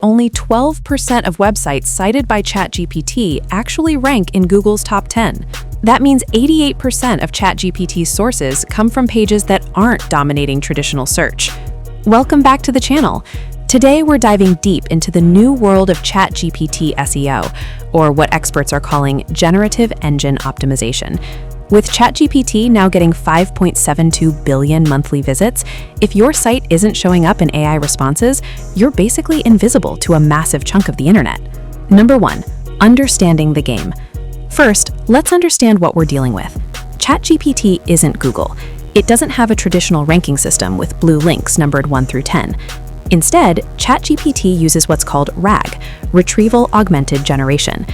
Only 12% of websites cited by ChatGPT actually rank in Google's top 10. That means 88% of ChatGPT's sources come from pages that aren't dominating traditional search. Welcome back to the channel. Today we're diving deep into the new world of ChatGPT SEO, or what experts are calling Generative Engine Optimization. With ChatGPT now getting 5.72 billion monthly visits, if your site isn't showing up in AI responses, you're basically invisible to a massive chunk of the internet. Number 1. Understanding the game. First, let's understand what we're dealing with. ChatGPT isn't Google. It doesn't have a traditional ranking system with blue links numbered 1 through 10. Instead, ChatGPT uses what's called RAG, Retrieval Augmented Generation.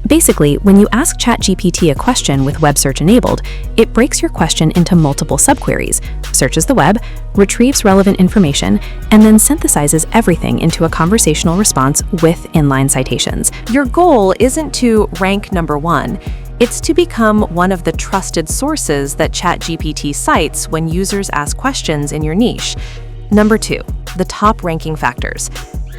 Basically, when you ask ChatGPT a question with web search enabled, it breaks your question into multiple subqueries, searches the web, retrieves relevant information, and then synthesizes everything into a conversational response with inline citations. Your goal isn't to rank number 1. It's to become one of the trusted sources that ChatGPT cites when users ask questions in your niche. Number 2, the top ranking factors.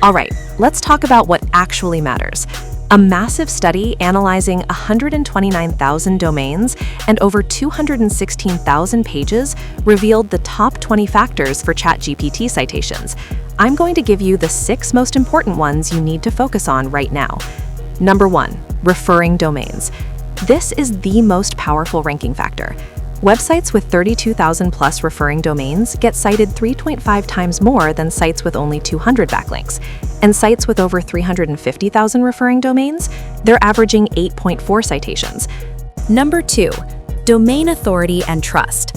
All right, let's talk about what actually matters. A massive study analyzing 129,000 domains and over 216,000 pages revealed the top 20 factors for ChatGPT citations. I'm going to give you the 6 most important ones you need to focus on right now. Number 1, referring domains. This is the most powerful ranking factor. Websites with 32,000 plus referring domains get cited 3.5 times more than sites with only 200 backlinks. And sites with over 350,000 referring domains, they're averaging 8.4 citations. Number 2, domain authority and trust.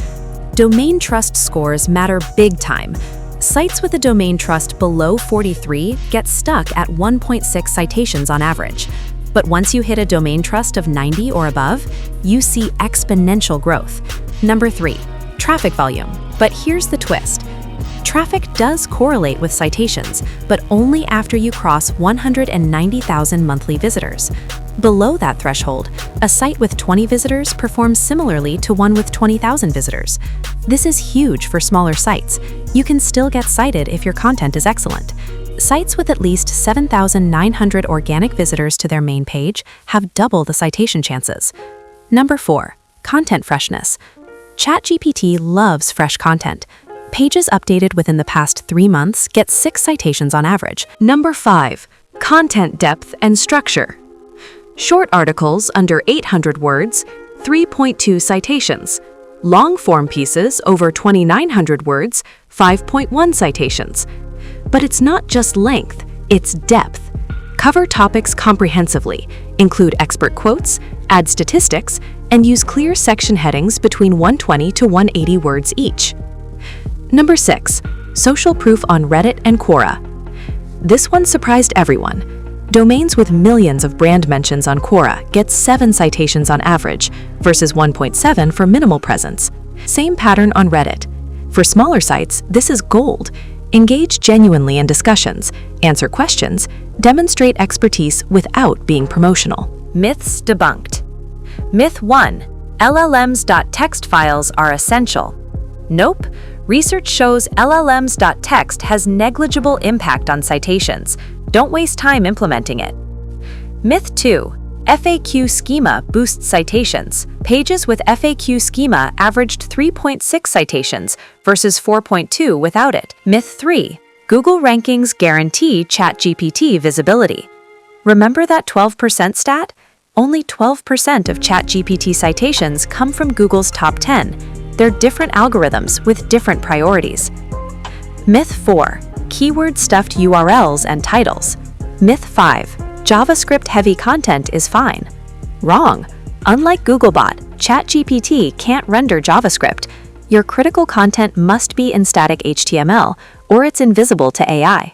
Domain trust scores matter big time. Sites with a domain trust below 43 get stuck at 1.6 citations on average. But once you hit a domain trust of 90 or above, you see exponential growth. Number 3, traffic volume. But here's the twist. Traffic does correlate with citations, but only after you cross 190,000 monthly visitors. Below that threshold, a site with 20 visitors performs similarly to one with 20,000 visitors. This is huge for smaller sites. You can still get cited if your content is excellent. Sites with at least 7,900 organic visitors to their main page have double the citation chances. Number 4, content freshness. ChatGPT loves fresh content. Pages updated within the past 3 months get 6 citations on average. Number 5, content depth and structure. Short articles under 800 words, 3.2 citations. Long-form pieces over 2,900 words, 5.1 citations. But it's not just length, it's depth. Cover topics comprehensively, include expert quotes, add statistics, and use clear section headings between 120 to 180 words each. Number 6, social proof on Reddit and Quora. This one surprised everyone. Domains with millions of brand mentions on Quora get 7 citations on average, versus 1.7 for minimal presence. Same pattern on Reddit. For smaller sites, this is gold. Engage genuinely in discussions, answer questions, demonstrate expertise without being promotional. Myths debunked. Myth 1, LLMs.txt files are essential. Nope. Research shows LLMs.txt has negligible impact on citations. Don't waste time implementing it. Myth 2, FAQ schema boosts citations. Pages with FAQ schema averaged 3.6 citations versus 4.2 without it. Myth 3, Google rankings guarantee ChatGPT visibility. Remember that 12% stat? Only 12% of ChatGPT citations come from Google's top 10. They're different algorithms with different priorities. Myth 4, keyword-stuffed URLs and titles. Myth 5, JavaScript-heavy content is fine. Wrong. Unlike Googlebot, ChatGPT can't render JavaScript. Your critical content must be in static HTML, or it's invisible to AI.